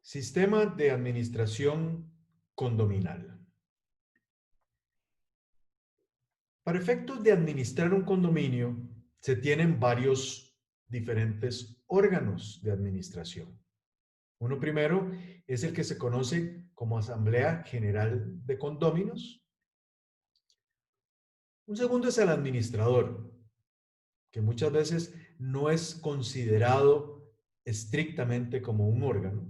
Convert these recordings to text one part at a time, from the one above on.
Sistema de administración condominal. Para efectos de administrar un condominio, se tienen varios diferentes órganos de administración. Uno primero es el que se conoce como Asamblea General de Condóminos. Un segundo es el administrador, que muchas veces no es considerado estrictamente como un órgano,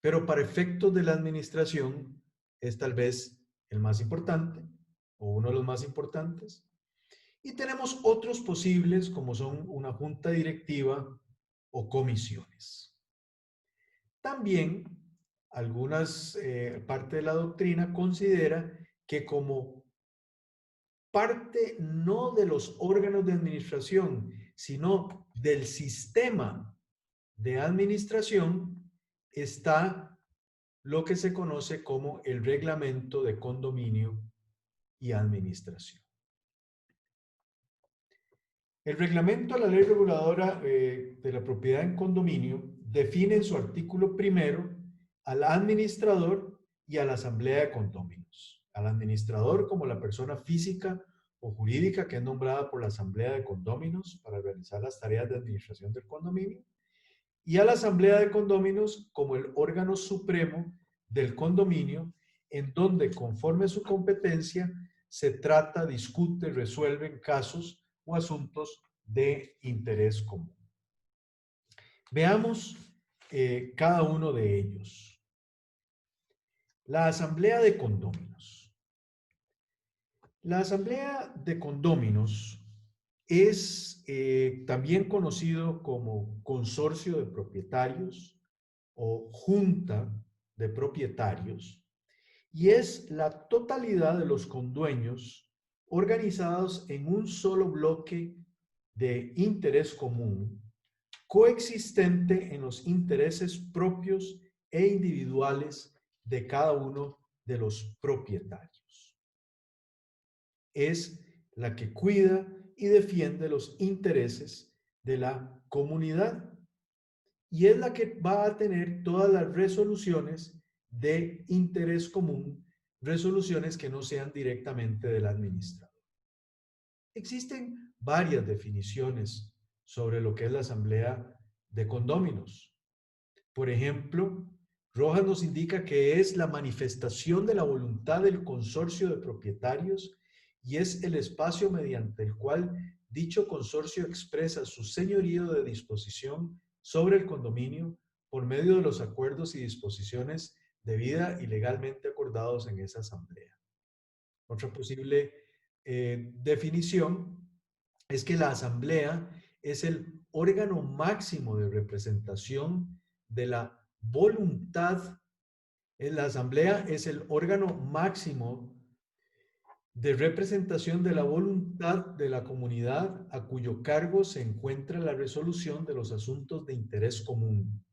pero para efectos de la administración es tal vez el más importante o uno de los más importantes. Y tenemos otros posibles como son una junta directiva o comisiones. También algunas parte de la doctrina considera que como parte no de los órganos de administración, sino del sistema de administración, está lo que se conoce como el reglamento de condominio y administración. El reglamento a la ley reguladora de la propiedad en condominio define en su artículo primero al administrador y a la asamblea de condóminos. Al administrador como la persona física o jurídica que es nombrada por la asamblea de condóminos para realizar las tareas de administración del condominio, y a la asamblea de condóminos como el órgano supremo del condominio, en donde conforme a su competencia se trata, discute, resuelven casos o asuntos de interés común. Veamos cada uno de ellos. La asamblea de condóminos. La asamblea de condóminos es también conocido como consorcio de propietarios o junta de propietarios, y es la totalidad de los condueños organizados en un solo bloque de interés común, coexistente en los intereses propios e individuales de cada uno de los propietarios. Es la que cuida y defiende los intereses de la comunidad y es la que va a tener todas las resoluciones de interés común, resoluciones que no sean directamente del administrador. Existen varias definiciones sobre lo que es la asamblea de condóminos. Por ejemplo, Rojas nos indica que es la manifestación de la voluntad del consorcio de propietarios y es el espacio mediante el cual dicho consorcio expresa su señorío de disposición sobre el condominio por medio de los acuerdos y disposiciones debida y legalmente acordados en esa asamblea. Otra posible definición es que la asamblea es el órgano máximo de representación de la voluntad. La asamblea es el órgano máximo de representación de la voluntad de la comunidad a cuyo cargo se encuentra la resolución de los asuntos de interés común.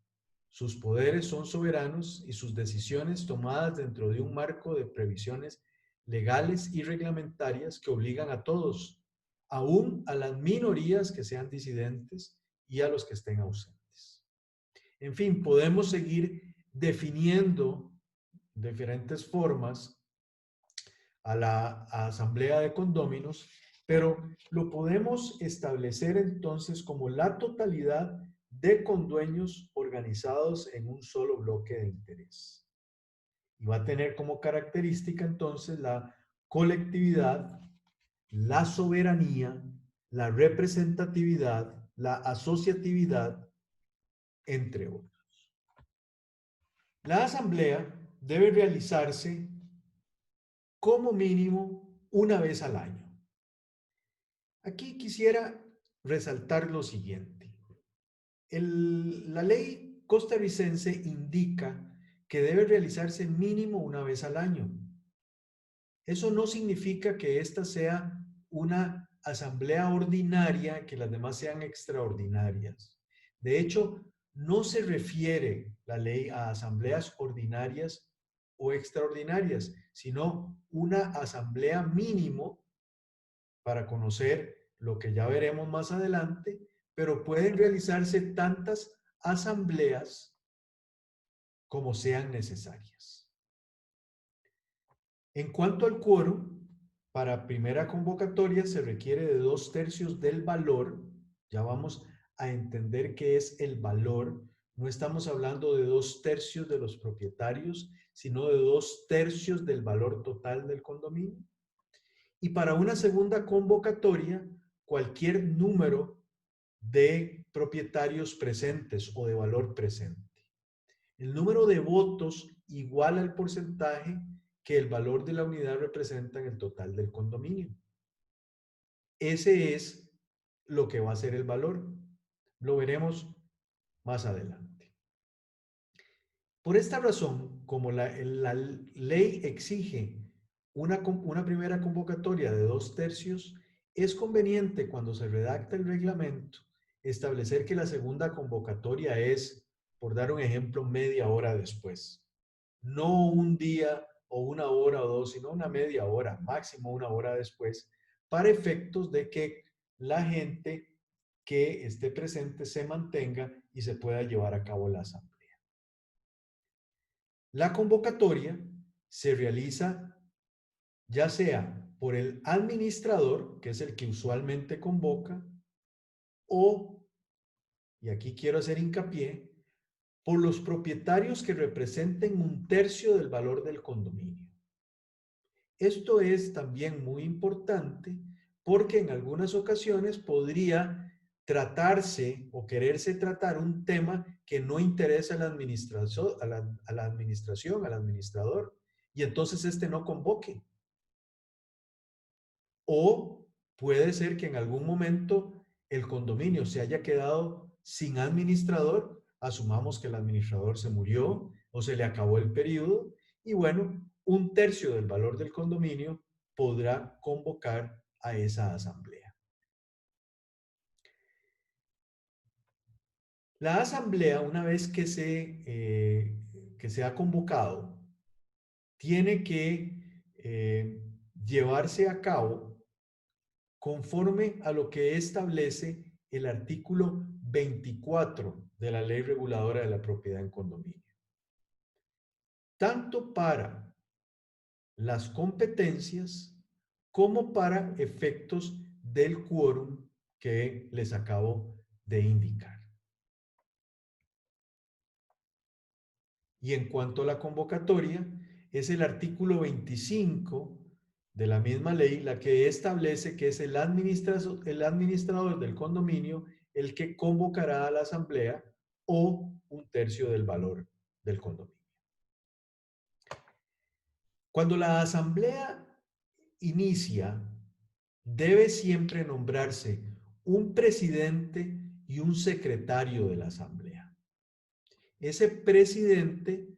Sus poderes son soberanos y sus decisiones tomadas dentro de un marco de previsiones legales y reglamentarias que obligan a todos, aún a las minorías que sean disidentes y a los que estén ausentes. En fin, podemos seguir definiendo diferentes formas a la asamblea de condóminos, pero lo podemos establecer entonces como la totalidad de condueños organizados en un solo bloque de interés. Y va a tener como característica entonces la colectividad, la soberanía, la representatividad, la asociatividad, entre otros. La asamblea debe realizarse como mínimo una vez al año. Aquí quisiera resaltar lo siguiente. La ley costarricense indica que debe realizarse mínimo una vez al año. Eso no significa que esta sea una asamblea ordinaria, que las demás sean extraordinarias. De hecho, no se refiere la ley a asambleas ordinarias o extraordinarias, sino una asamblea mínimo para conocer lo que ya veremos más adelante, pero pueden realizarse tantas asambleas como sean necesarias. En cuanto al quórum, para primera convocatoria se requiere de 2/3 del valor. Ya vamos a entender qué es el valor. No estamos hablando de 2/3 de los propietarios, sino de 2/3 del valor total del condominio. Y para una segunda convocatoria, cualquier número de propietarios presentes o de valor presente. El número de votos igual al porcentaje que el valor de la unidad representa en el total del condominio. Ese es lo que va a ser el valor. Lo veremos más adelante. Por esta razón, como la ley exige una primera convocatoria de 2/3, es conveniente cuando se redacta el reglamento establecer que la segunda convocatoria es, por dar un ejemplo, media hora después. No un día o una hora o dos, sino una media hora, máximo una hora después, para efectos de que la gente que esté presente se mantenga y se pueda llevar a cabo la asamblea. La convocatoria se realiza ya sea por el administrador, que es el que usualmente convoca, o, y aquí quiero hacer hincapié, por los propietarios que representen 1/3 del valor del condominio. Esto es también muy importante porque en algunas ocasiones podría tratarse o quererse tratar un tema que no interesa a la administración, al administrador, y entonces este no convoque. O puede ser que en algún momento el condominio se haya quedado sin administrador, asumamos que el administrador se murió o se le acabó el periodo, y bueno, 1/3 del valor del condominio podrá convocar a esa asamblea. La asamblea, una vez que se ha convocado, tiene que llevarse a cabo conforme a lo que establece el artículo 24 de la Ley Reguladora de la Propiedad en Condominio. Tanto para las competencias como para efectos del quórum que les acabo de indicar. Y en cuanto a la convocatoria, es el artículo 25 de la misma ley la que establece que es el administrador del condominio el que convocará a la asamblea o 1/3 del valor del condominio. Cuando la asamblea inicia, debe siempre nombrarse un presidente y un secretario de la asamblea. Ese presidente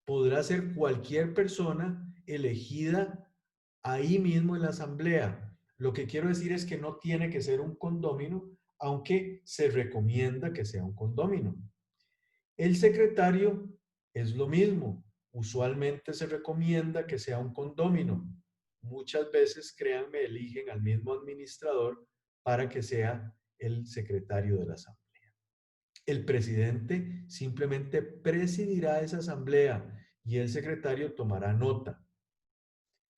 podrá ser cualquier persona elegida ahí mismo en la asamblea. Lo que quiero decir es que no tiene que ser un condómino, aunque se recomienda que sea un condómino. El secretario es lo mismo. Usualmente se recomienda que sea un condómino. Muchas veces, créanme, eligen al mismo administrador para que sea el secretario de la asamblea. El presidente simplemente presidirá esa asamblea y el secretario tomará nota.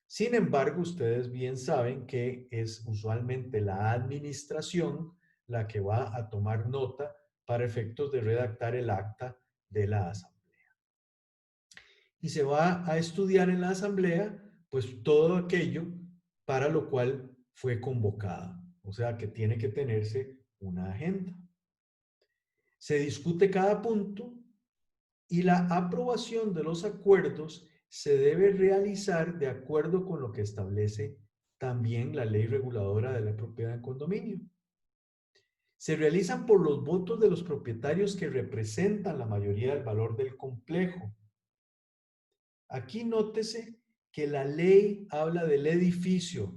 Sin embargo, ustedes bien saben que es usualmente la administración la que va a tomar nota para efectos de redactar el acta de la asamblea. Y se va a estudiar en la asamblea, pues todo aquello para lo cual fue convocada. O sea que tiene que tenerse una agenda. Se discute cada punto y la aprobación de los acuerdos se debe realizar de acuerdo con lo que establece también la ley reguladora de la propiedad en condominio. Se realizan por los votos de los propietarios que representan la mayoría del valor del complejo. Aquí nótese que la ley habla del edificio,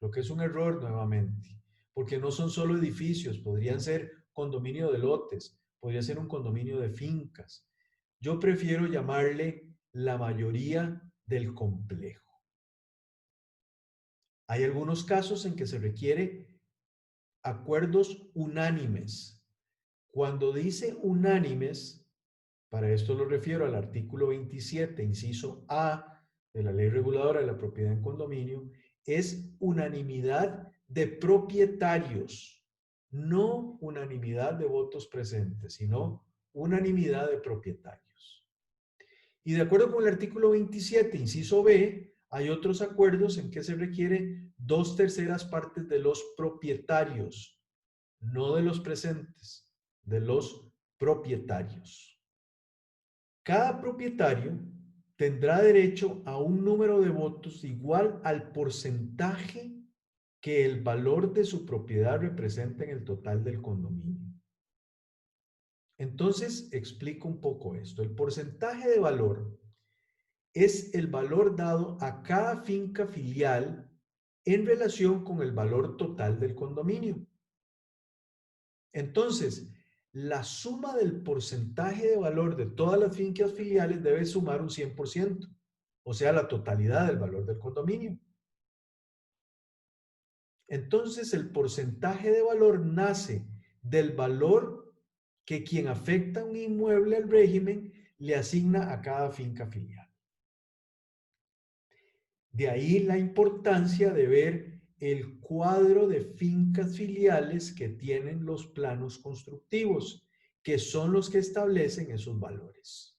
lo que es un error nuevamente, porque no son solo edificios, podrían ser condominio de lotes, podría ser un condominio de fincas. Yo prefiero llamarle la mayoría del complejo. Hay algunos casos en que se requiere acuerdos unánimes. Cuando dice unánimes, para esto lo refiero al artículo 27, inciso A de la Ley Reguladora de la Propiedad en Condominio, es unanimidad de propietarios, no unanimidad de votos presentes, sino unanimidad de propietarios. Y de acuerdo con el artículo 27, inciso B, hay otros acuerdos en que se requiere 2/3 partes de los propietarios, no de los presentes, de los propietarios. Cada propietario tendrá derecho a un número de votos igual al porcentaje que el valor de su propiedad representa en el total del condominio. Entonces, explico un poco esto. El porcentaje de valor es el valor dado a cada finca filial en relación con el valor total del condominio. Entonces, la suma del porcentaje de valor de todas las fincas filiales debe sumar un 100%, o sea, la totalidad del valor del condominio. Entonces, el porcentaje de valor nace del valor que quien afecta un inmueble al régimen le asigna a cada finca filial. De ahí la importancia de ver el cuadro de fincas filiales que tienen los planos constructivos, que son los que establecen esos valores.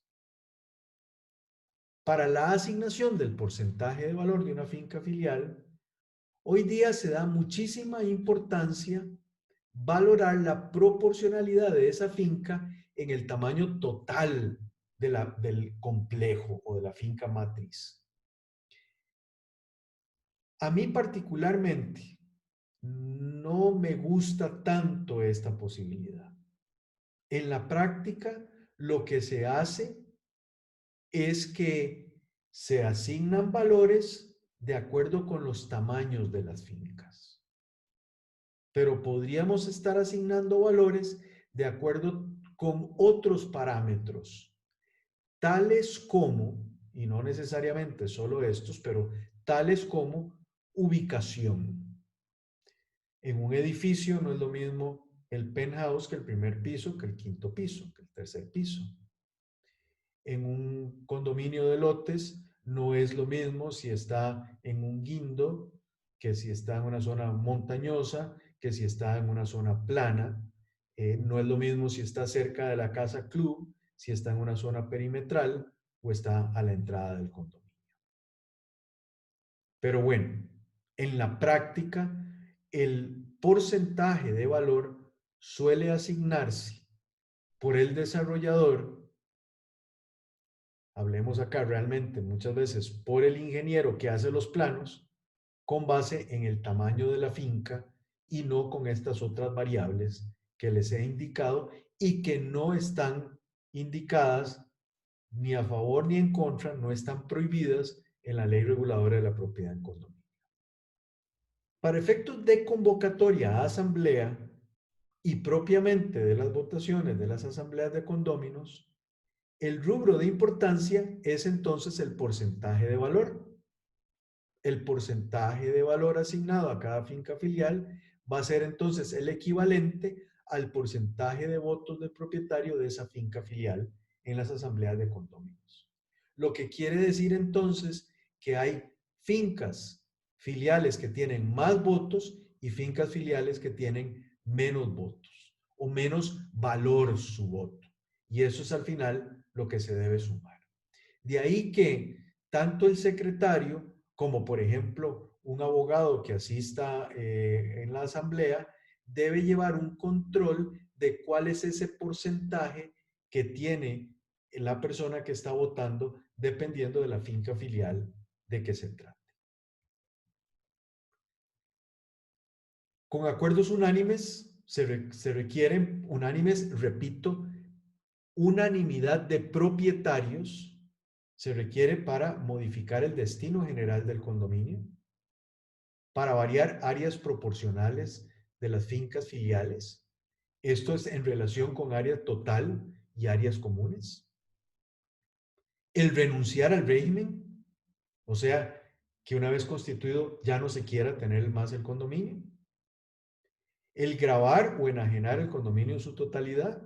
Para la asignación del porcentaje de valor de una finca filial, hoy día se da muchísima importancia valorar la proporcionalidad de esa finca en el tamaño total del complejo o de la finca matriz. A mí particularmente no me gusta tanto esta posibilidad. En la práctica, lo que se hace es que se asignan valores de acuerdo con los tamaños de las fincas. Pero podríamos estar asignando valores de acuerdo con otros parámetros, tales como, y no necesariamente solo estos, pero tales como ubicación. En un edificio no es lo mismo el penthouse que el primer piso, que el quinto piso, que el tercer piso. En un condominio de lotes no es lo mismo si está en un guindo que si está en una zona montañosa, que si está en una zona plana. No es lo mismo si está cerca de la casa club, si está en una zona perimetral o está a la entrada del condominio. Pero bueno, en la práctica, el porcentaje de valor suele asignarse por el desarrollador, hablemos acá realmente muchas veces por el ingeniero que hace los planos, con base en el tamaño de la finca y no con estas otras variables que les he indicado y que no están indicadas ni a favor ni en contra, no están prohibidas en la ley reguladora de la propiedad en condominio. Para efectos de convocatoria a asamblea y propiamente de las votaciones de las asambleas de condóminos, el rubro de importancia es entonces el porcentaje de valor. El porcentaje de valor asignado a cada finca filial va a ser entonces el equivalente al porcentaje de votos del propietario de esa finca filial en las asambleas de condóminos. Lo que quiere decir entonces que hay fincas filiales que tienen más votos y fincas filiales que tienen menos votos o menos valor su voto. Y eso es al final lo que se debe sumar. De ahí que tanto el secretario como, por ejemplo, un abogado que asista en la asamblea debe llevar un control de cuál es ese porcentaje que tiene la persona que está votando dependiendo de la finca filial de que se trate. Con acuerdos unánimes se requieren, unánimes, repito, unanimidad de propietarios se requiere para modificar el destino general del condominio, para variar áreas proporcionales de las fincas filiales. Esto es en relación con área total y áreas comunes. El renunciar al régimen, o sea, que una vez constituido ya no se quiera tener más el condominio. El gravar o enajenar el condominio en su totalidad.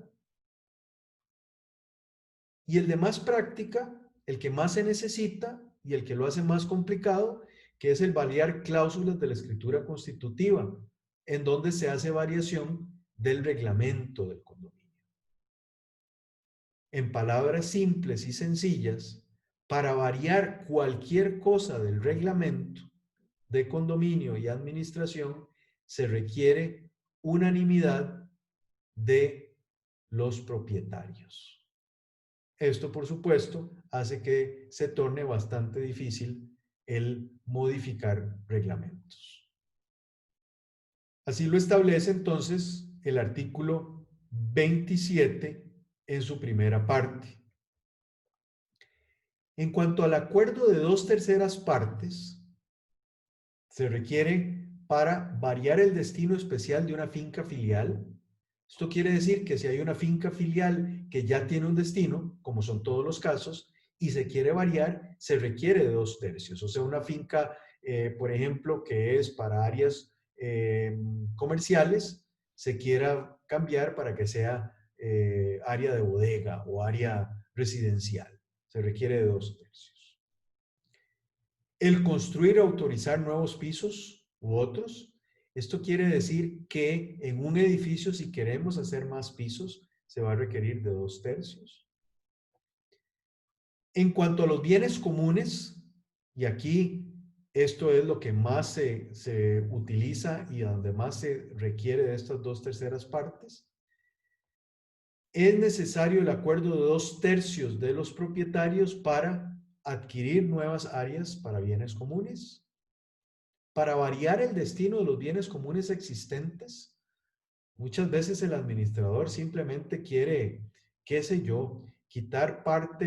Y el de más práctica, el que más se necesita y el que lo hace más complicado, que es el variar cláusulas de la escritura constitutiva, en donde se hace variación del reglamento del condominio. En palabras simples y sencillas, para variar cualquier cosa del reglamento de condominio y administración, se requiere unanimidad de los propietarios. Esto, por supuesto, hace que se torne bastante difícil el modificar reglamentos. Así lo establece entonces el artículo 27 en su primera parte. En cuanto al acuerdo de 2/3 partes, se requiere para variar el destino especial de una finca filial. Esto quiere decir que si hay una finca filial que ya tiene un destino, como son todos los casos, y se quiere variar, se requiere de 2/3. O sea, una finca, por ejemplo, que es para áreas comerciales, se quiera cambiar para que sea área de bodega o área residencial. Se requiere de 2/3. El construir o autorizar nuevos pisos u otros. Esto quiere decir que en un edificio, si queremos hacer más pisos, se va a requerir de 2/3. En cuanto a los bienes comunes, y aquí esto es lo que más se utiliza y donde más se requiere de estas 2/3 partes, es necesario el acuerdo de 2/3 de los propietarios para adquirir nuevas áreas para bienes comunes, para variar el destino de los bienes comunes existentes. Muchas veces el administrador simplemente quiere, qué sé yo, quitar parte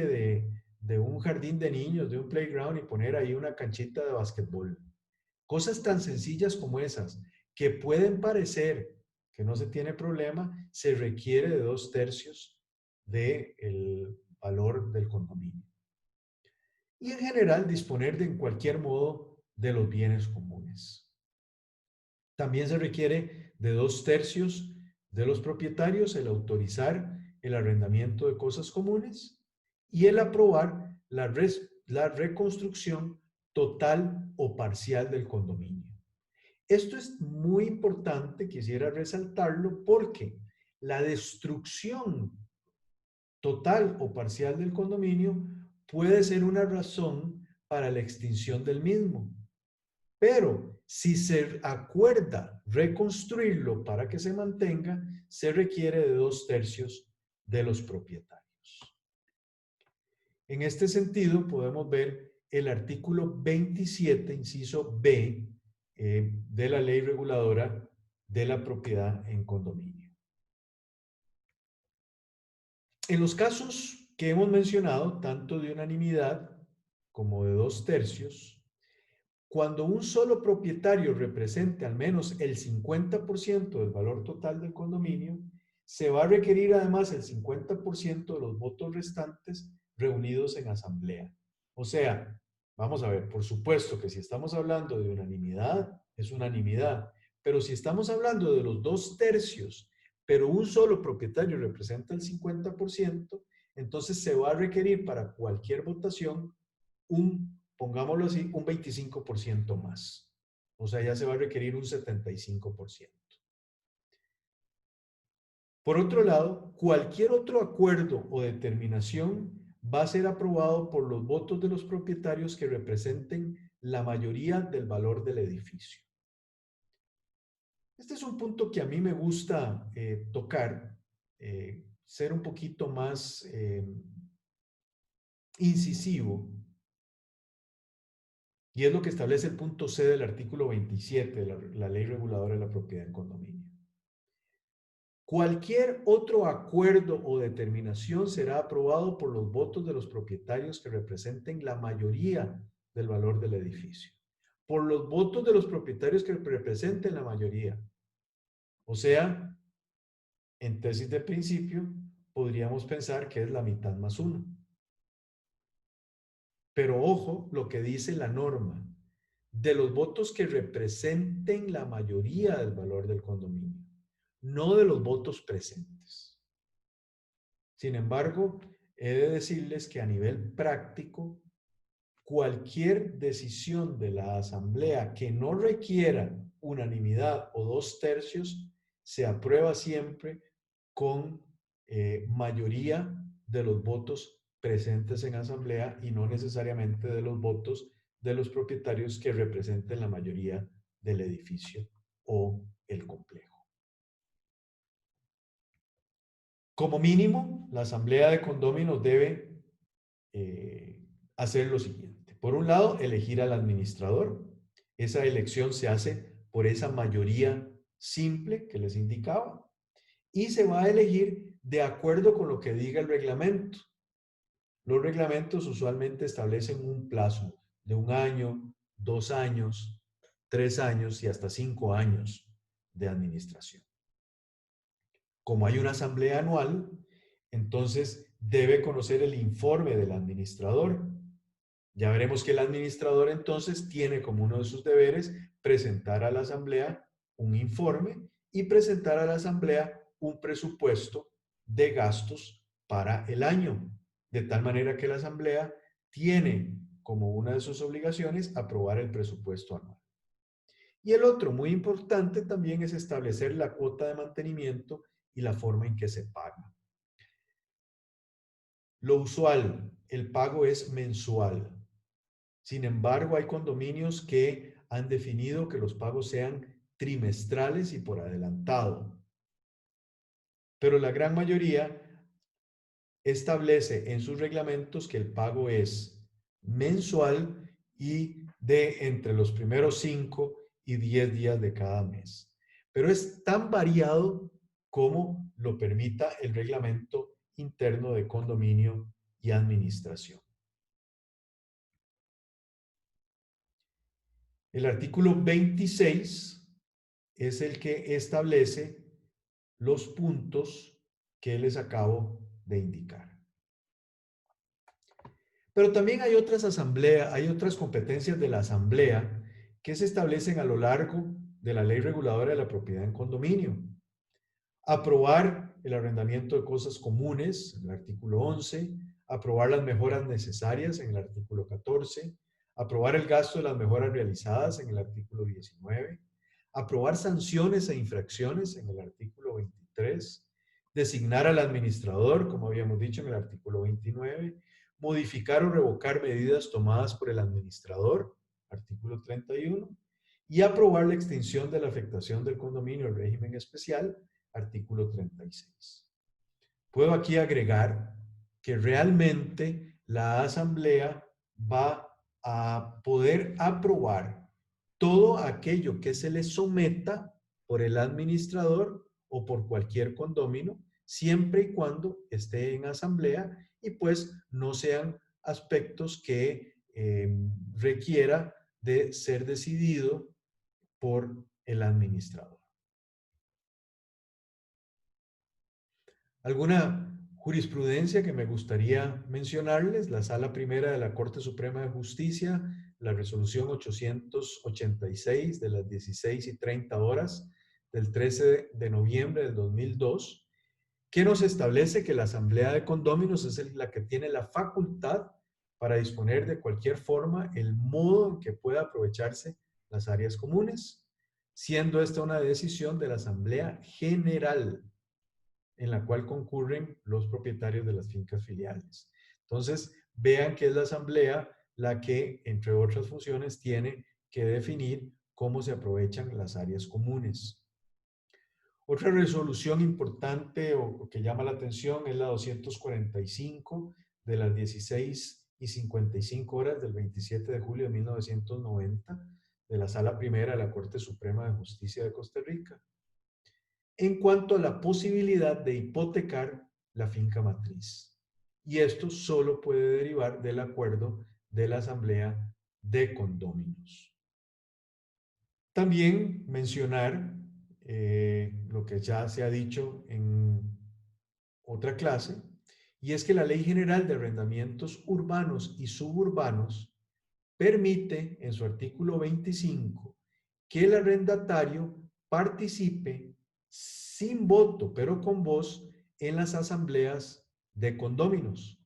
de un jardín de niños, de un playground y poner ahí una canchita de básquetbol. Cosas tan sencillas como esas, que pueden parecer que no se tiene problema, se requiere de 2/3 del valor del condominio. Y en general disponer de en cualquier modo de los bienes comunes. También se requiere de 2/3 de los propietarios el autorizar el arrendamiento de cosas comunes y el aprobar la reconstrucción total o parcial del condominio. Esto es muy importante, quisiera resaltarlo, porque la destrucción total o parcial del condominio puede ser una razón para la extinción del mismo. Pero si se acuerda reconstruirlo para que se mantenga, se requiere de 2/3 de los propietarios. En este sentido, podemos ver el artículo 27, inciso B, de la ley reguladora de la propiedad en condominio. En los casos que hemos mencionado, tanto de unanimidad como de 2/3, cuando un solo propietario represente al menos el 50% del valor total del condominio, se va a requerir además el 50% de los votos restantes reunidos en asamblea. O sea, vamos a ver, por supuesto que si estamos hablando de unanimidad, es unanimidad, pero si estamos hablando de los 2/3, pero un solo propietario representa el 50%, entonces se va a requerir para cualquier votación pongámoslo así, un 25% más. O sea, ya se va a requerir un 75%. Por otro lado, cualquier otro acuerdo o determinación va a ser aprobado por los votos de los propietarios que representen la mayoría del valor del edificio. Este es un punto que a mí me gusta tocar, ser un poquito más incisivo. Y es lo que establece el punto C del artículo 27 de la Ley Reguladora de la Propiedad en Condominio. Cualquier otro acuerdo o determinación será aprobado por los votos de los propietarios que representen la mayoría del valor del edificio. Por los votos de los propietarios que representen la mayoría. O sea, en tesis de principio, podríamos pensar que es la mitad más uno. Pero ojo lo que dice la norma. De los votos que representen la mayoría del valor del condominio, no de los votos presentes. Sin embargo, he de decirles que a nivel práctico, cualquier decisión de la asamblea que no requiera unanimidad o 2/3 se aprueba siempre con mayoría de los votos presentes en asamblea y no necesariamente de los votos de los propietarios que representen la mayoría del edificio o el complejo. Como mínimo, la asamblea de condóminos debe hacer lo siguiente. Por un lado, elegir al administrador. Esa elección se hace por esa mayoría simple que les indicaba y se va a elegir de acuerdo con lo que diga el reglamento. Los reglamentos usualmente establecen un plazo de 1 año, 2 años, 3 años y hasta 5 años de administración. Como hay una asamblea anual, entonces debe conocer el informe del administrador. Ya veremos que el administrador entonces tiene como uno de sus deberes presentar a la asamblea un informe y presentar a la asamblea un presupuesto de gastos para el año, de tal manera que la asamblea tiene como una de sus obligaciones aprobar el presupuesto anual. Y el otro, muy importante también, es establecer la cuota de mantenimiento y la forma en que se paga. Lo usual, el pago es mensual. Sin embargo, hay condominios que han definido que los pagos sean trimestrales y por adelantado. Pero la gran mayoría establece en sus reglamentos que el pago es mensual y de entre los primeros 5 y 10 días de cada mes. Pero es tan variado como lo permita el reglamento interno de condominio y administración. El artículo 26 es el que establece los puntos que les acabo de indicar. Pero también hay otras asambleas, hay otras competencias de la asamblea que se establecen a lo largo de la ley reguladora de la propiedad en condominio. Aprobar el arrendamiento de cosas comunes, en el artículo 11, aprobar las mejoras necesarias en el artículo 14, aprobar el gasto de las mejoras realizadas en el artículo 19, aprobar sanciones e infracciones en el artículo 23, designar al administrador, como habíamos dicho en el artículo 29, modificar o revocar medidas tomadas por el administrador, artículo 31, y aprobar la extinción de la afectación del condominio al régimen especial, artículo 36. Puedo aquí agregar que realmente la asamblea va a poder aprobar todo aquello que se le someta por el administrador o por cualquier condomino, siempre y cuando esté en asamblea y pues no sean aspectos que requiera de ser decidido por el administrador. ¿Alguna jurisprudencia que me gustaría mencionarles? La Sala Primera de la Corte Suprema de Justicia, la resolución 886 de las 16:30 del 13 de noviembre del 2002, que nos establece que la Asamblea de Condóminos es la que tiene la facultad para disponer de cualquier forma el modo en que pueda aprovecharse las áreas comunes, siendo esta una decisión de la Asamblea General, en la cual concurren los propietarios de las fincas filiales. Entonces, vean que es la asamblea la que, entre otras funciones, tiene que definir cómo se aprovechan las áreas comunes. Otra resolución importante o que llama la atención es la 245 de las 16:55 del 27 de julio de 1990 de la Sala Primera de la Corte Suprema de Justicia de Costa Rica, en cuanto a la posibilidad de hipotecar la finca matriz. Y esto solo puede derivar del acuerdo de la Asamblea de Condóminos. También mencionar lo que ya se ha dicho en otra clase, y es que la Ley General de Arrendamientos Urbanos y Suburbanos permite en su artículo 25 que el arrendatario participe sin voto, pero con voz, en las asambleas de condóminos,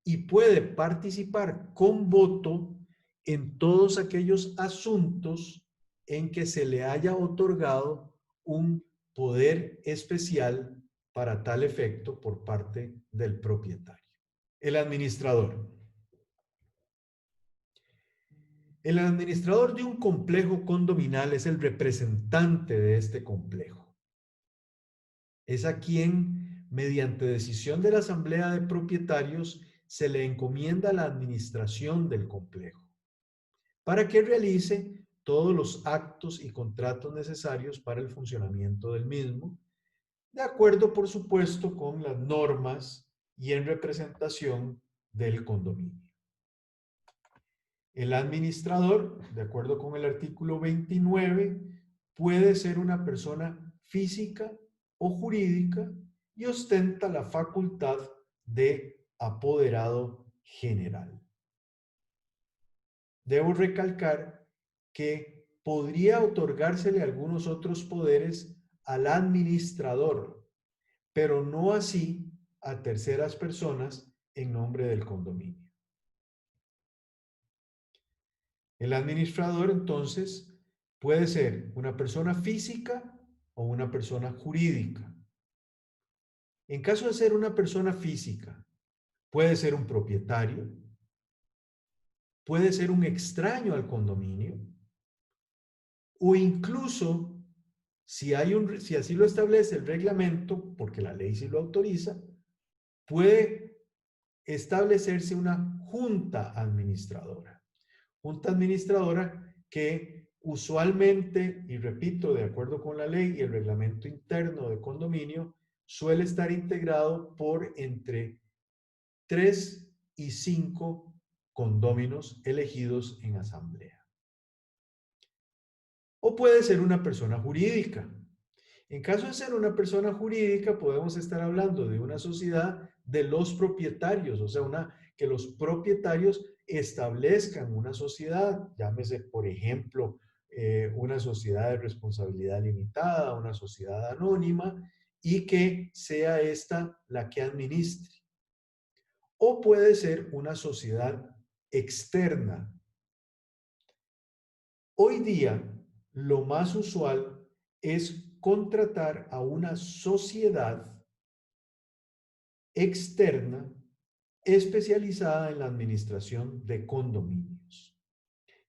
y puede participar con voto en todos aquellos asuntos en que se le haya otorgado un poder especial para tal efecto por parte del propietario. El administrador. El administrador de un complejo condominal es el representante de este complejo. Es a quien, mediante decisión de la asamblea de propietarios, se le encomienda la administración del complejo, para que realice todos los actos y contratos necesarios para el funcionamiento del mismo, de acuerdo, por supuesto, con las normas y en representación del condominio. El administrador, de acuerdo con el artículo 29, puede ser una persona física o jurídica y ostenta la facultad de apoderado general. Debo recalcar que podría otorgársele algunos otros poderes al administrador, pero no así a terceras personas en nombre del condominio. El administrador, entonces, puede ser una persona física o una persona jurídica. En caso de ser una persona física, puede ser un propietario, puede ser un extraño al condominio, o incluso, si así lo establece el reglamento, porque la ley sí lo autoriza, puede establecerse una junta administradora. Junta administradora que usualmente, y repito, de acuerdo con la ley y el reglamento interno de condominio, suele estar integrado por entre 3 y 5 condóminos elegidos en asamblea. O puede ser una persona jurídica. En caso de ser una persona jurídica, podemos estar hablando de una sociedad de los propietarios, o sea, que los propietarios establezcan una sociedad, llámese, por ejemplo, una sociedad de responsabilidad limitada, una sociedad anónima, y que sea esta la que administre. O puede ser una sociedad externa. Hoy día, lo más usual es contratar a una sociedad externa especializada en la administración de condominios.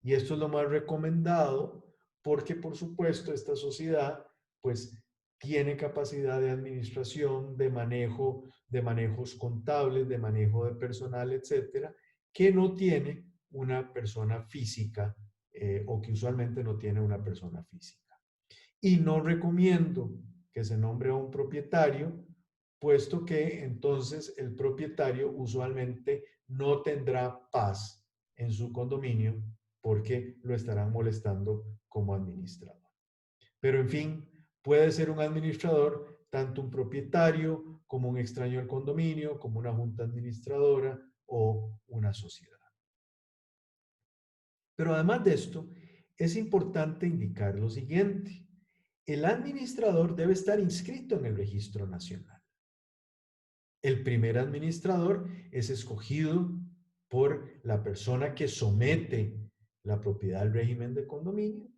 Y esto es lo más recomendado porque, por supuesto, esta sociedad pues tiene capacidad de administración, de manejo, de manejos contables, de manejo de personal, etcétera, que no tiene una persona física o que usualmente no tiene una persona física. Y no recomiendo que se nombre a un propietario, puesto que entonces el propietario usualmente no tendrá paz en su condominio porque lo estarán molestando como administrador. Pero en fin, puede ser un administrador, tanto un propietario como un extraño al condominio, como una junta administradora o una sociedad. Pero además de esto, es importante indicar lo siguiente. El administrador debe estar inscrito en el registro nacional. El primer administrador es escogido por la persona que somete la propiedad al régimen de condominio,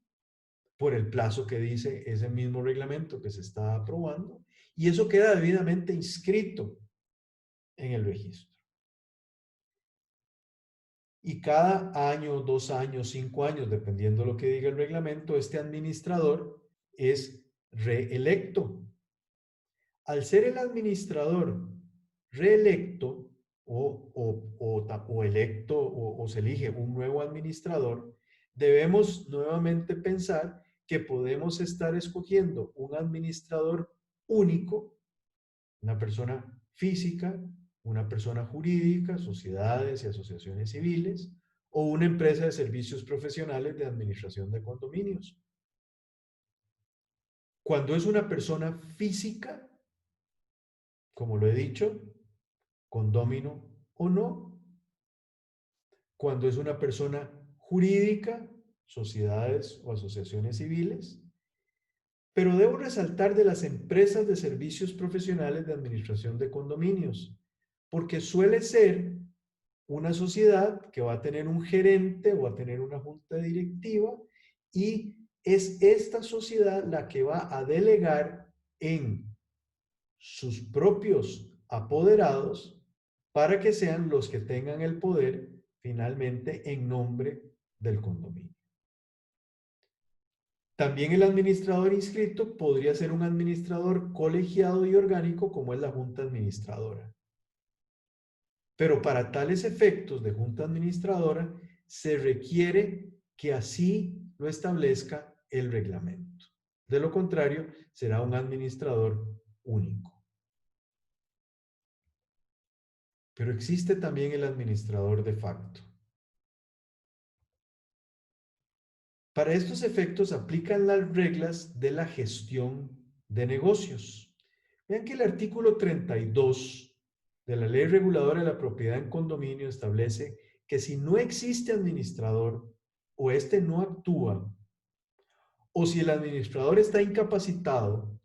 por el plazo que dice ese mismo reglamento que se está aprobando, y eso queda debidamente inscrito en el registro. Y cada año, 2 años, 5 años, dependiendo de lo que diga el reglamento, este administrador es reelecto. Al ser el administrador reelecto o electo o se elige un nuevo administrador, debemos nuevamente pensar que podemos estar escogiendo un administrador único, una persona física, una persona jurídica, sociedades y asociaciones civiles, o una empresa de servicios profesionales de administración de condominios. Cuando es una persona física, como lo he dicho, condómino o no. Cuando es una persona jurídica, sociedades o asociaciones civiles. Pero debo resaltar de las empresas de servicios profesionales de administración de condominios, porque suele ser una sociedad que va a tener un gerente o va a tener una junta directiva y es esta sociedad la que va a delegar en sus propios apoderados para que sean los que tengan el poder finalmente en nombre del condominio. También el administrador inscrito podría ser un administrador colegiado y orgánico como es la junta administradora. Pero para tales efectos de junta administradora se requiere que así lo establezca el reglamento. De lo contrario, será un administrador único. Pero existe también el administrador de facto. Para estos efectos aplican las reglas de la gestión de negocios. Vean que el artículo 32 de la Ley Reguladora de la Propiedad en Condominio establece que si no existe administrador o éste no actúa, o si el administrador está incapacitado,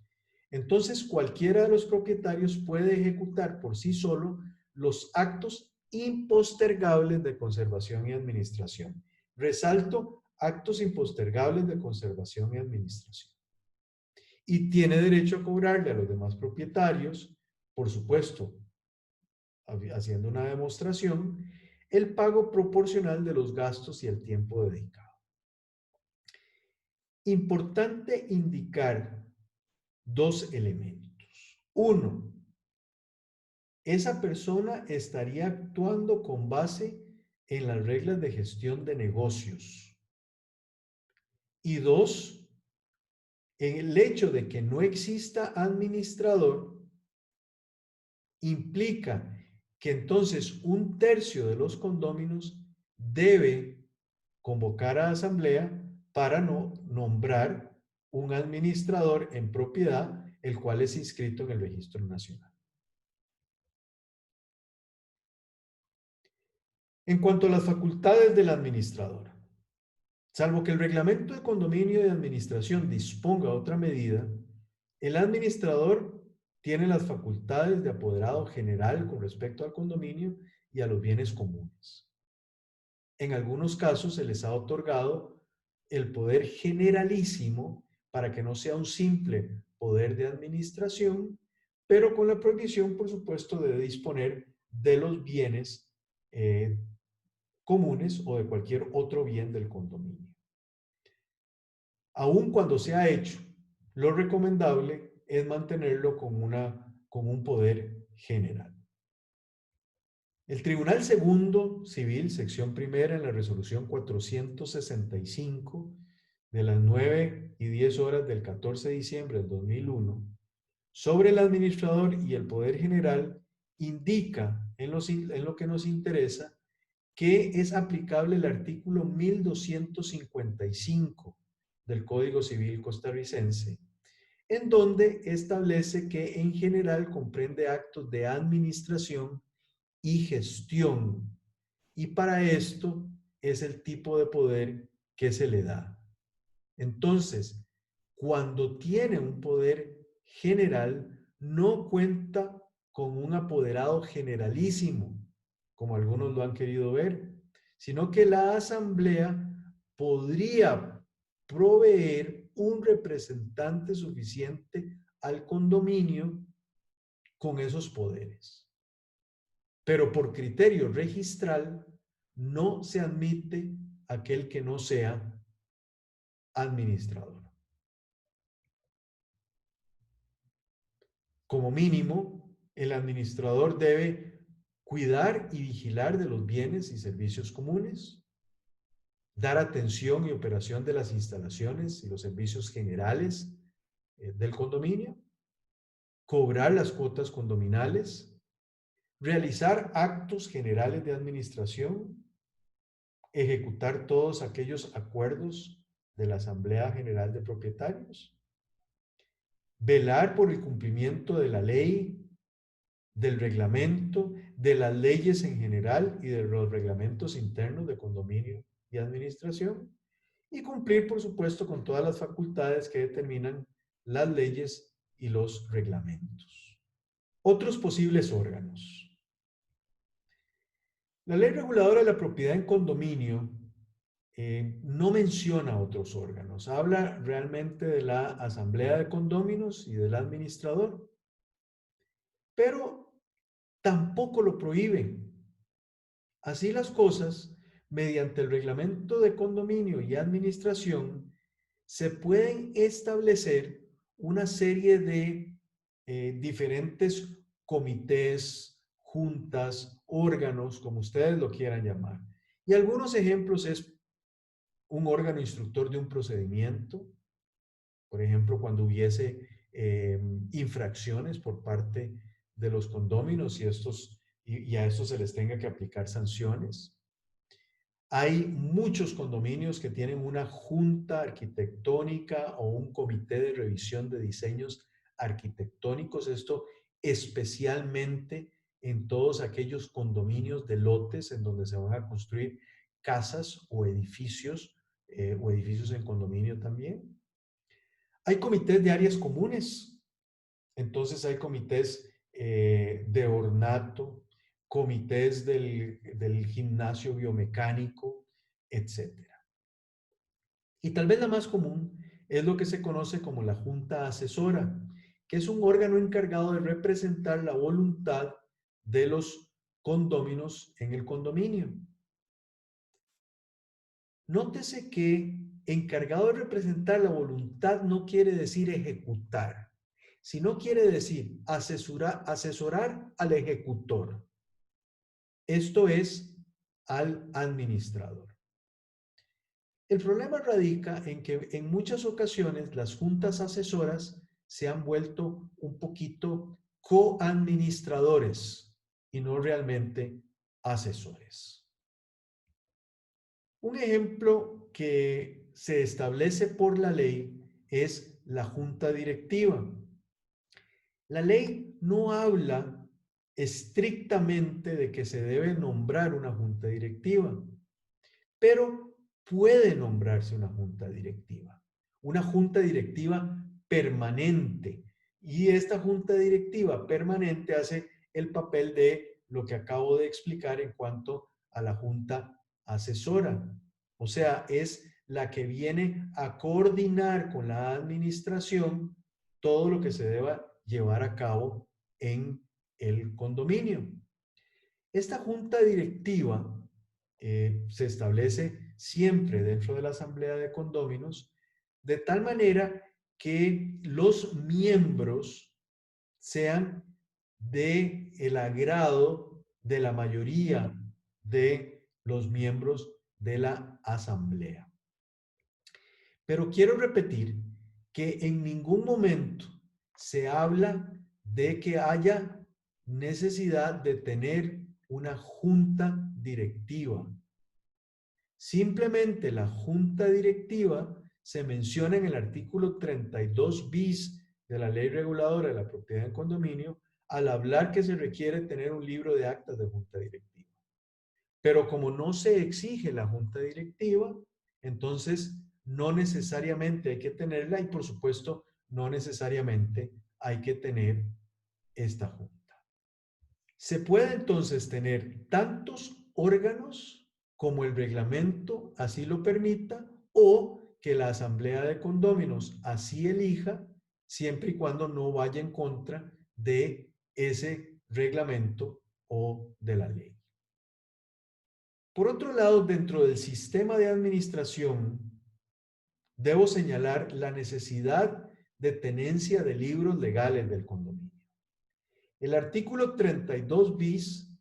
entonces cualquiera de los propietarios puede ejecutar por sí solo los actos impostergables de conservación y administración. Resalto, actos impostergables de conservación y administración. Y tiene derecho a cobrarle a los demás propietarios, por supuesto, haciendo una demostración, el pago proporcional de los gastos y el tiempo dedicado. Importante indicar dos elementos. Uno, esa persona estaría actuando con base en las reglas de gestión de negocios. Y dos, en el hecho de que no exista administrador, implica que entonces un tercio de los condóminos debe convocar a asamblea para nombrar un administrador en propiedad, el cual es inscrito en el Registro Nacional. En cuanto a las facultades del administrador, salvo que el reglamento de condominio de administración disponga otra medida, el administrador tiene las facultades de apoderado general con respecto al condominio y a los bienes comunes. En algunos casos se les ha otorgado el poder generalísimo para que no sea un simple poder de administración, pero con la prohibición, por supuesto, de disponer de los bienes comunes o de cualquier otro bien del condominio. Aun cuando se ha hecho, lo recomendable es mantenerlo con un poder general. El Tribunal Segundo Civil, sección primera, en la resolución 465 de las 9:10 del 14 de diciembre del 2001, sobre el administrador y el poder general, indica en lo que nos interesa que es aplicable el artículo 1255 del Código Civil costarricense, en donde establece que en general comprende actos de administración y gestión. Y para esto es el tipo de poder que se le da. Entonces, cuando tiene un poder general, no cuenta con un apoderado generalísimo, como algunos lo han querido ver, sino que la asamblea podría proveer un representante suficiente al condominio con esos poderes. Pero por criterio registral no se admite aquel que no sea administrador. Como mínimo, el administrador debe cuidar y vigilar de los bienes y servicios comunes, dar atención y operación de las instalaciones y los servicios generales del condominio, cobrar las cuotas condominales, realizar actos generales de administración, ejecutar todos aquellos acuerdos de la Asamblea General de Propietarios, velar por el cumplimiento de la ley, del reglamento, de las leyes en general y de los reglamentos internos de condominio y administración, y cumplir, por supuesto, con todas las facultades que determinan las leyes y los reglamentos. Otros posibles órganos. La ley reguladora de la propiedad en condominio no menciona otros órganos. Habla realmente de la asamblea de condóminos y del administrador, pero tampoco lo prohíbe. Así las cosas, mediante el reglamento de condominio y administración, se pueden establecer una serie de diferentes comités, juntas, órganos, como ustedes lo quieran llamar. Y algunos ejemplos es un órgano instructor de un procedimiento, por ejemplo, cuando hubiese infracciones por parte de los condóminos y a estos se les tenga que aplicar sanciones. Hay muchos condominios que tienen una junta arquitectónica o un comité de revisión de diseños arquitectónicos. Esto especialmente en todos aquellos condominios de lotes en donde se van a construir casas o edificios en condominio también. Hay comités de áreas comunes, entonces hay comités de ornato, comités del gimnasio biomecánico, etcétera. Y tal vez la más común es lo que se conoce como la Junta Asesora, que es un órgano encargado de representar la voluntad de los condóminos en el condominio. Nótese que encargado de representar la voluntad no quiere decir ejecutar, sino quiere decir asesorar al ejecutor. Esto es al administrador. El problema radica en que en muchas ocasiones las juntas asesoras se han vuelto un poquito coadministradores y no realmente asesores. Un ejemplo que se establece por la ley es la junta directiva. La ley no habla estrictamente de que se debe nombrar una junta directiva, pero puede nombrarse una junta directiva permanente. Y esta junta directiva permanente hace el papel de lo que acabo de explicar en cuanto a la junta asesora. O sea, es la que viene a coordinar con la administración todo lo que se deba llevar a cabo en el condominio. Esta junta directiva se establece siempre dentro de la asamblea de condóminos, de tal manera que los miembros sean de el agrado de la mayoría de los miembros de la asamblea. Pero quiero repetir que en ningún momento se habla de que haya necesidad de tener una junta directiva. Simplemente la junta directiva se menciona en el artículo 32 bis de la ley reguladora de la propiedad en condominio al hablar que se requiere tener un libro de actas de junta directiva. Pero como no se exige la junta directiva, entonces no necesariamente hay que tenerla y por supuesto no necesariamente hay que tener esta junta. Se puede entonces tener tantos órganos como el reglamento así lo permita o que la asamblea de condóminos así elija, siempre y cuando no vaya en contra de ese reglamento o de la ley. Por otro lado, dentro del sistema de administración, debo señalar la necesidad de tenencia de libros legales del condominio. El artículo 32 bis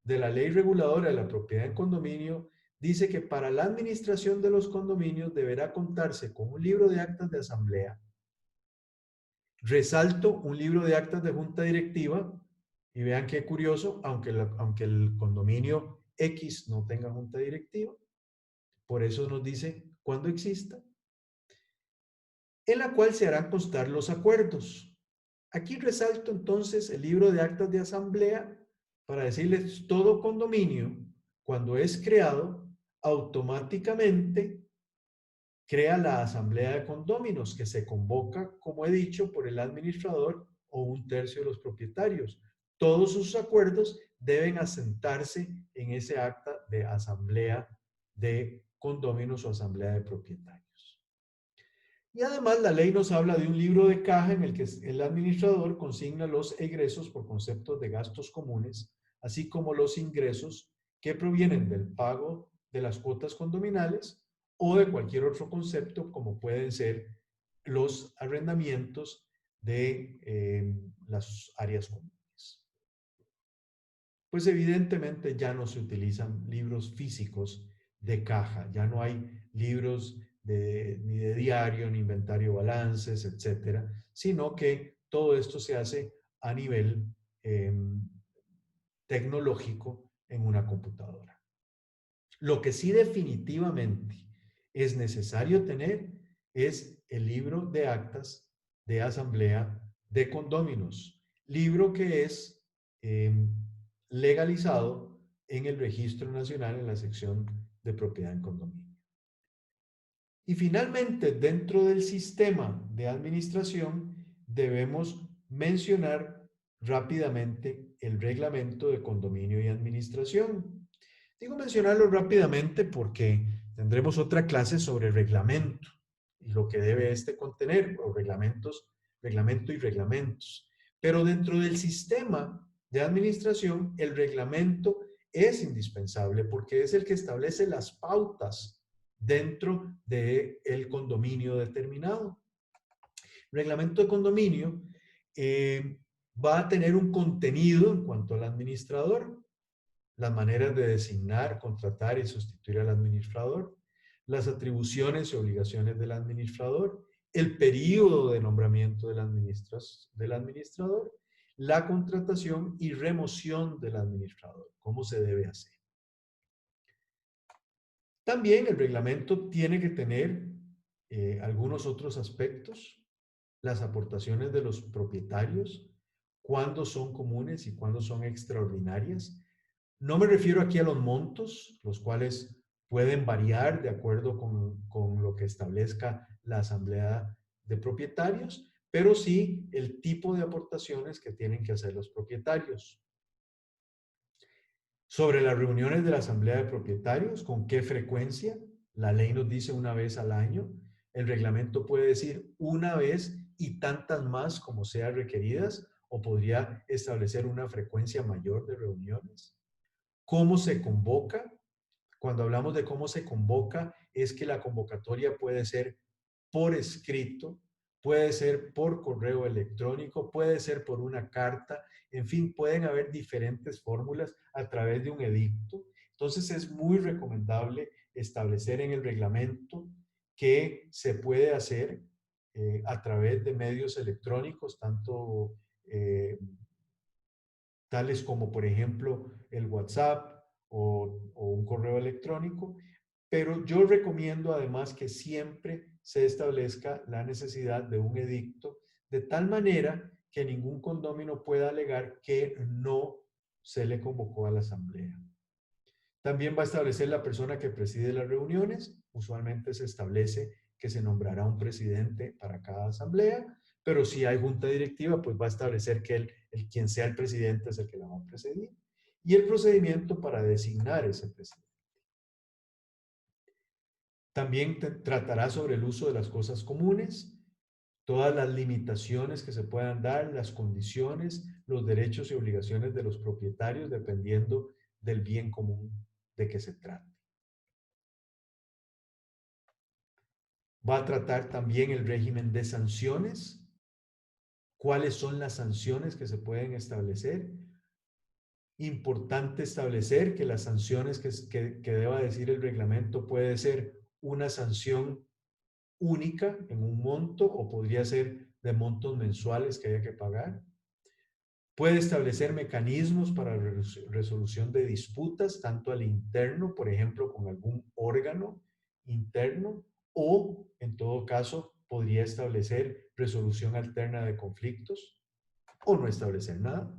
de la ley reguladora de la propiedad en condominio dice que para la administración de los condominios deberá contarse con un libro de actas de asamblea, resalto un libro de actas de junta directiva, y vean qué curioso, aunque el condominio X no tenga junta directiva, por eso nos dice cuando exista, en la cual se harán constar los acuerdos. Aquí resalto entonces el libro de actas de asamblea para decirles todo condominio, cuando es creado, automáticamente crea la asamblea de condóminos que se convoca, como he dicho, por el administrador o un tercio de los propietarios. todos sus acuerdos deben asentarse en ese acta de asamblea de condóminos o asamblea de propietarios. Y además la ley nos habla de un libro de caja en el que el administrador consigna los egresos por conceptos de gastos comunes, así como los ingresos que provienen del pago de las cuotas condominales o de cualquier otro concepto, como pueden ser los arrendamientos de las áreas comunes. Pues evidentemente ya no se utilizan libros físicos de caja, ya no hay libros ni de diario, ni inventario balances, etcétera, sino que todo esto se hace a nivel tecnológico en una computadora. Lo que sí definitivamente es necesario tener es el libro de actas de asamblea de condóminos, libro que es legalizado en el Registro Nacional en la sección de propiedad en condominio. Y finalmente, dentro del sistema de administración, debemos mencionar rápidamente el reglamento de condominio y administración. Digo mencionarlo rápidamente porque tendremos otra clase sobre reglamento y lo que debe este contener, o reglamento y reglamentos. Pero dentro del sistema de administración, el reglamento es indispensable porque es el que establece las pautas dentro del condominio determinado. Reglamento de condominio va a tener un contenido en cuanto al administrador, las maneras de designar, contratar y sustituir al administrador, las atribuciones y obligaciones del administrador, el periodo de nombramiento del administrador, la contratación y remoción del administrador, cómo se debe hacer. También el reglamento tiene que tener algunos otros aspectos, las aportaciones de los propietarios, cuándo son comunes y cuándo son extraordinarias. No me refiero aquí a los montos, los cuales pueden variar de acuerdo con lo que establezca la asamblea de propietarios, pero sí el tipo de aportaciones que tienen que hacer los propietarios. Sobre las reuniones de la asamblea de propietarios, con qué frecuencia, la ley nos dice una vez al año, el reglamento puede decir una vez y tantas más como sean requeridas, o podría establecer una frecuencia mayor de reuniones. ¿Cómo se convoca? Cuando hablamos de cómo se convoca, es que la convocatoria puede ser por escrito, puede ser por correo electrónico, puede ser por una carta, en fin, pueden haber diferentes fórmulas a través de un edicto. Entonces es muy recomendable establecer en el reglamento que se puede hacer a través de medios electrónicos, tanto tales como por ejemplo el WhatsApp o un correo electrónico, pero yo recomiendo además que siempre se establezca la necesidad de un edicto de tal manera que ningún condómino pueda alegar que no se le convocó a la asamblea. También va a establecer la persona que preside las reuniones. Usualmente se establece que se nombrará un presidente para cada asamblea, pero si hay junta directiva, pues va a establecer que quien sea el presidente es el que la va a presidir. Y el procedimiento para designar ese presidente. También tratará sobre el uso de las cosas comunes, todas las limitaciones que se puedan dar, las condiciones, los derechos y obligaciones de los propietarios, dependiendo del bien común de que se trate. Va a tratar también el régimen de sanciones, cuáles son las sanciones que se pueden establecer. Importante establecer que las sanciones que deba decir el reglamento puede ser una sanción única en un monto o podría ser de montos mensuales que haya que pagar. Puede establecer mecanismos para resolución de disputas, tanto al interno, por ejemplo, con algún órgano interno, o en todo caso podría establecer resolución alterna de conflictos o no establecer nada.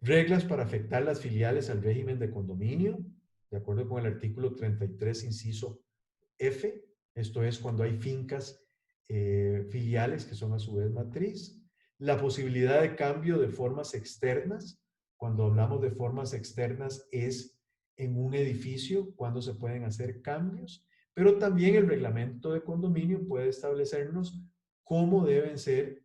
Reglas para afectar las filiales al régimen de condominio, de acuerdo con el artículo 33, inciso F. Esto es cuando hay fincas filiales que son a su vez matriz. la posibilidad de cambio de formas externas. Cuando hablamos de formas externas es en un edificio, cuando se pueden hacer cambios, pero también el reglamento de condominio puede establecernos cómo deben ser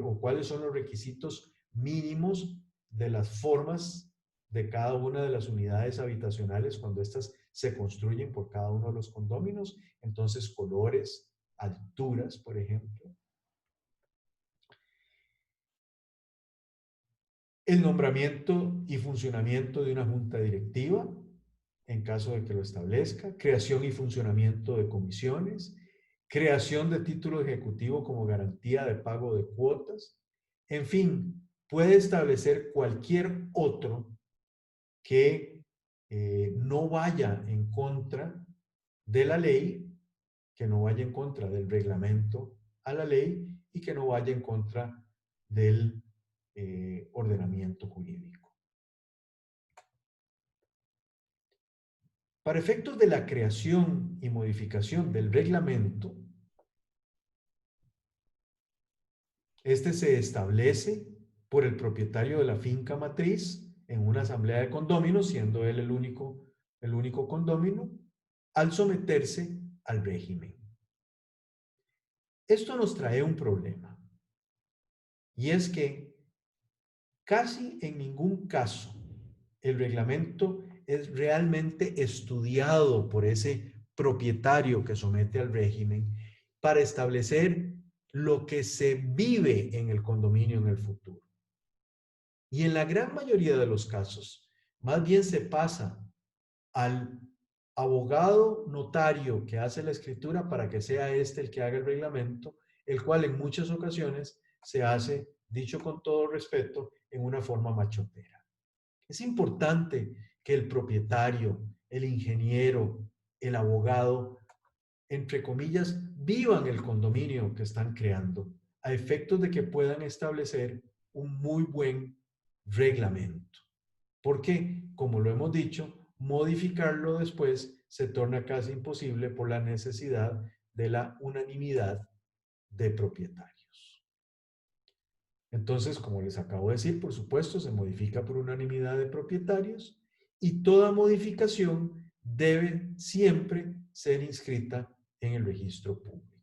o cuáles son los requisitos mínimos de las formas de cada una de las unidades habitacionales cuando éstas se construyen por cada uno de los condóminos. Entonces, colores, alturas, por ejemplo. El nombramiento y funcionamiento de una junta directiva, en caso de que lo establezca, creación y funcionamiento de comisiones, creación de título ejecutivo como garantía de pago de cuotas, en fin, puede establecer cualquier otro que no vaya en contra de la ley, que no vaya en contra del reglamento a la ley y que no vaya en contra del ordenamiento jurídico. Para efectos de la creación y modificación del reglamento, este se establece por el propietario de la finca matriz en una asamblea de condóminos, siendo él el único condómino, al someterse al régimen. Esto nos trae un problema, y es que casi en ningún caso el reglamento es realmente estudiado por ese propietario que somete al régimen para establecer lo que se vive en el condominio en el futuro. Y en la gran mayoría de los casos, más bien se pasa al abogado notario que hace la escritura para que sea este el que haga el reglamento, el cual en muchas ocasiones se hace, dicho con todo respeto, en una forma machotera. Es importante que el propietario, el ingeniero, el abogado, entre comillas, vivan el condominio que están creando, a efectos de que puedan establecer un muy buen reglamento. Porque, como lo hemos dicho, modificarlo después se torna casi imposible por la necesidad de la unanimidad de propietarios. Entonces, como les acabo de decir, por supuesto, se modifica por unanimidad de propietarios y toda modificación debe siempre ser inscrita en el registro público.